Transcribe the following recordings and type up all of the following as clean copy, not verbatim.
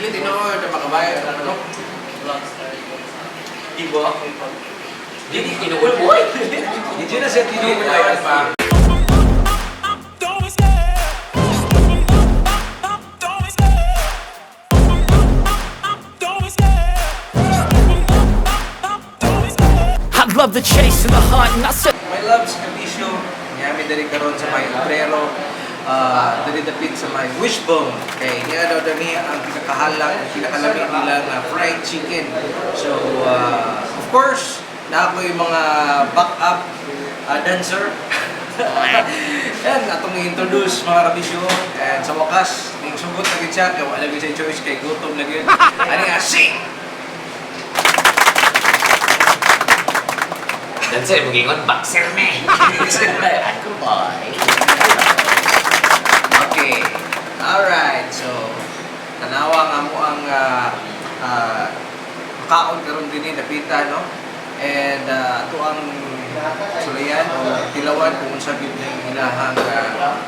Hindi tinood na makabayad ng ano. Ibo. Hindi tinuod boy. Hindi na siya tinuod pa. I love the chase and the hunt, and I said, My loves kabisyo. Ngami dali karon sa may obrero. Dali dapit sa may wishbone. Kay niya daw dani ang pinakahalang, pinakalami nila na fried chicken. So, of course, na ako yung mga backup dancer. And atong i-introduce mga kabisyo. And sa wakas, ning sugot na gid siya. Kaya wala gid siya choice kay gutom na gid. Ani nga, sing! Dan saya mengingat boxer me. Aku boy. Okay. Alright. So, tanawa nga mo ang kaon karon dinhi napita, no? And ato ang sulayan o tilawan kung unsa gyud ning ilahang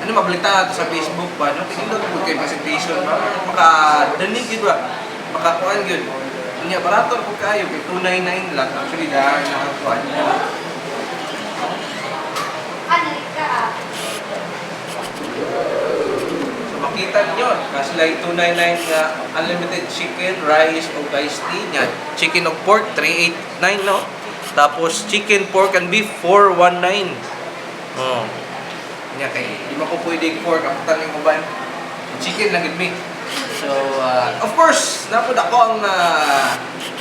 ano mabalita ato sa Facebook ba, no? Tinindot ko kay presentation maka danig gyud ba? Makakuan gyud. Nya barato po kayo kay 299 lang actually dahil nakakuan niya. So makita niyo kasi like 299 nga unlimited chicken, rice o iced tea nya. Chicken o pork 389 no. Tapos chicken, pork and beef 419. Oh. Nya kay di mo ko pwede pork ang taning uban. Chicken lang gid me. So, of course, napod ako ang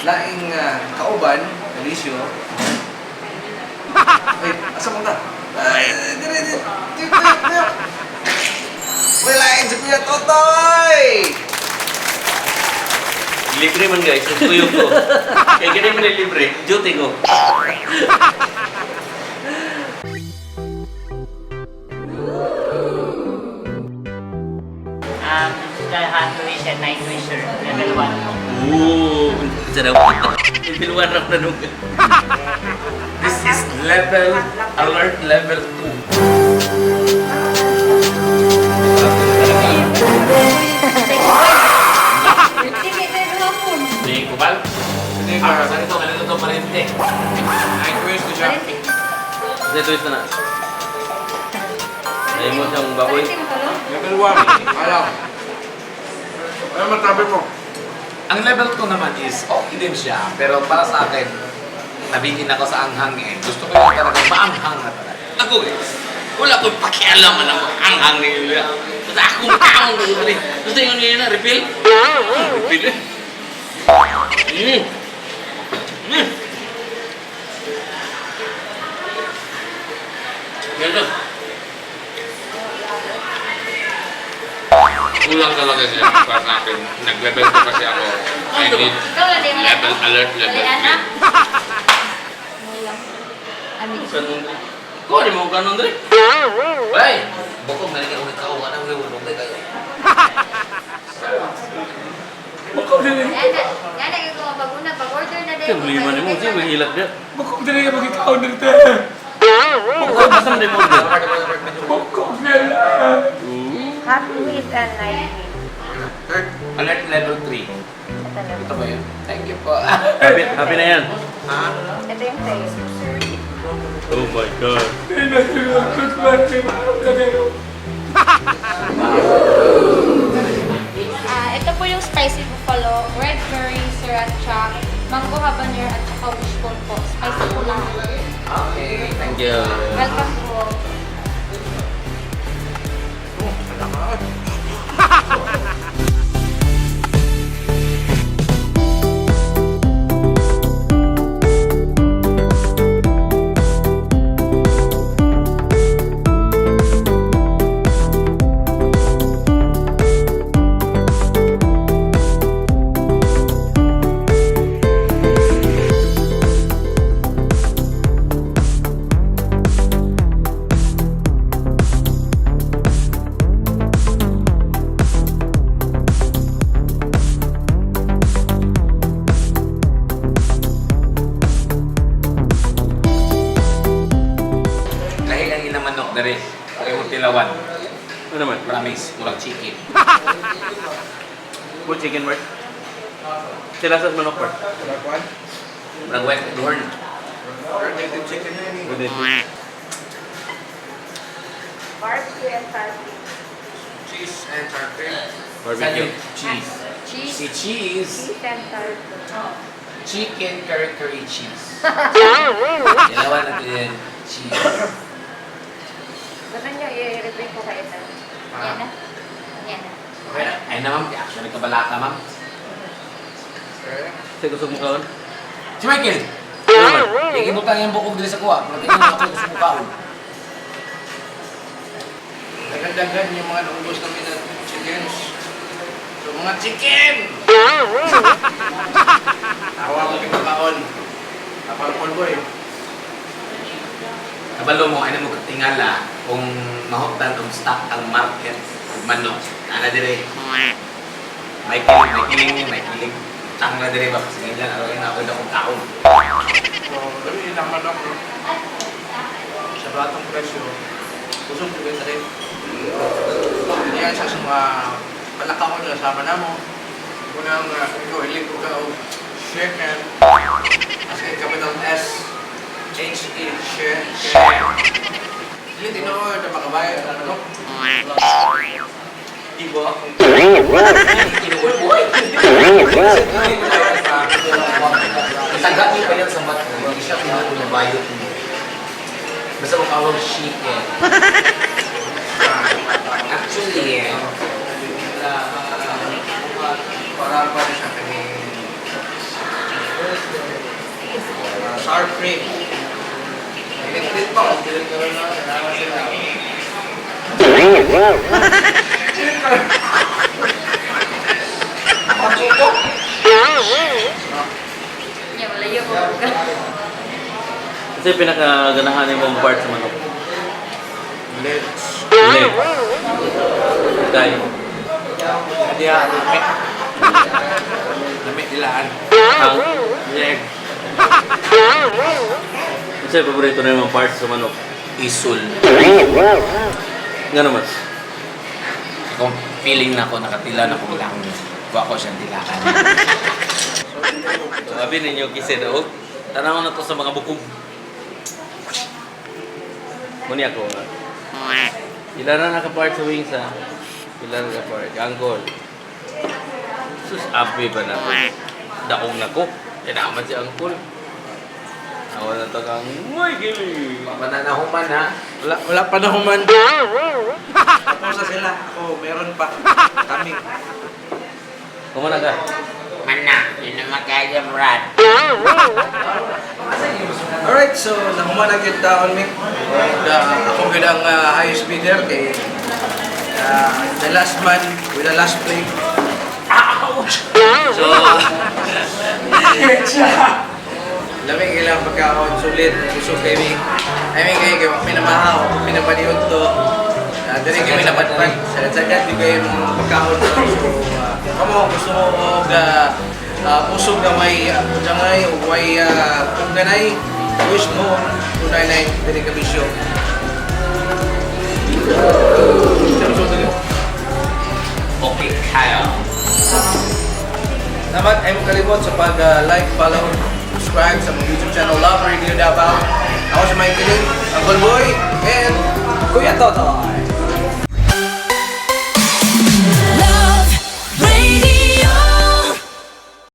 laing kauban, Alicio. Wait, asa mo ka? Wala laing sa kuya Totoy! Libre man guys, sa tuyok ko. Kaya ganyan man yung libre, duty ko. Sky hand wisher, night wisher, level 1 po. Ooh, sarap. Level 1 lang na nung. This is level, alert level 2. Hindi ko pal. Hindi Ah, ka. saan ito? Ano ito parente? Nag-quiz ko siya. Ito ito na. Ay mo siyang baboy. Level 1. Alam. Ano matabi mo? Ang level 2 naman is okay din siya, pero para sa akin, nabigin ako sa anghang eh. Gusto ko yung talagang maanghang na talaga. Ako guys, wala ko'y pakialam na maanghang na yun. Basta akong kaong na yun. Gusto yung yun na, refill? Refill eh. Ganito. Kulang talaga siya para sa akin. Nag-level ko kasi ako. I need level alert, level 3. Ganun. Kung ano mo ganun rin? Wey! Bukong nalagyan ulit ako. Ano ulit ulit kayo? Bukong nalagyan. Yan lagi ko mapaguna, pag-order na din. Lima ni mo, siya may ilat niya. Bukog na yung mag-ikaw na ito. Bukong masang din mo din. Bukog na lang. Happy with a night. Alert level 3. Ito ba yun? Thank you po. happy na yan. Ha? Ito yung sa'yo. Oh my God. Ay, nasulukot ba? May marap na meron. Ito po yung spicy buffalo, red curry, sriracha, mango habanero at saka wishbone po. Spicy po lang. Okay, thank you. Welcome po. Dari, kayo mo tilawan. Ano naman? Promise, murag chicken. Full chicken, right? Sila sa manok part. Kalakuan. Ragwet, Dorn. Native chicken na yun. Good. Barbecue and barbecue. Cheese and sour cream. Barbecue. Cheese. Cheese. Si cheese. Cheese and barbecue. Chicken curry cheese. Dalawa na ito yan. Cheese. Gusto nyo i-repeat ko kayo na? Yan na. Yan na. Okay na. Ayun na ma'am. Actually, kabala ka ma'am. Kasi gusto mo kaon? Si Michael! Ikibutang yung bukog dito sa kuha. Pagkat yung ako gusto mo kaon. Nagdagan yung mga naubos namin na chickens. So mga chicken! Tawa mo yung makaon. Kapal boy. Kabalo mo, ano mo katingala kung mahuktan ang stock ang market ng manok. Ana dire. May kiling. Tangla dire ba? Kasi ganyan, arawin na ako na kung kaon. So, dami lang manok. No? Sa batang presyo, kusog ko rin rin. Yan sa mga palakaon na sama na mo. Unang ikaw, hilig ko ka o chicken. Kasi capital S, H-E, share. Hindi tinood na makabayad ng manok. Iba. Taga niyo pa yan sa mat ko. Hindi siya pinatunabayo. Basta kung awang chicken. Actually, Para pa rin siya kami sour cream. Pinit pa, pinit ka rin na, kailangan sila. Pagsuko? Yan, malayo ko. Kasi pinakaganahan yung mong part sa manok. Let's. Leg. Kaya. Hindi ah, lamit. Lamit nilaan. Ang leg. Kasi paborito na yung mga parts sa manok. isul. Nga naman. Kung feeling na ako, nakatila na ko lang. Kuha ko siyang tilakan. Sabi ninyo kasi daw, tanaw na to sa mga bukog. Muni ako nga. Ilan na naka-part sa wings ha? Ilan na naka-part? Anggol. Sus, api ba na to? Daong na ko. Kaya naman si Angkol. Awa na to kang, uy, gili. Mananahuman ha. Wala pa na human. Tapos na sila. Ako, meron pa. Kami. Kumana ka? Mana, yun ang magkaya Brad. Alright, so nahuman na kita on me. Ako bilang highest bidder kay the last man with the last plate. So, lamig ilang pagkaon, sulit, kusog kami. I mean, kayo pinamahaw, pinapaniod to. Dari kami napatpag. Sagad-sagad, di kayo mga pagkaon. So, kamo, gusto mo pusog na may jangay o may pungganay, wish mo, tunay na yung dari kabisyo. Okay, kaya. Dapat ay mo kalimot sa pag-like, follow, subscribe sa mga YouTube channel Love Radio Davao. Ako si Mike Kiling, Uncle Boy, and Kuya Toto.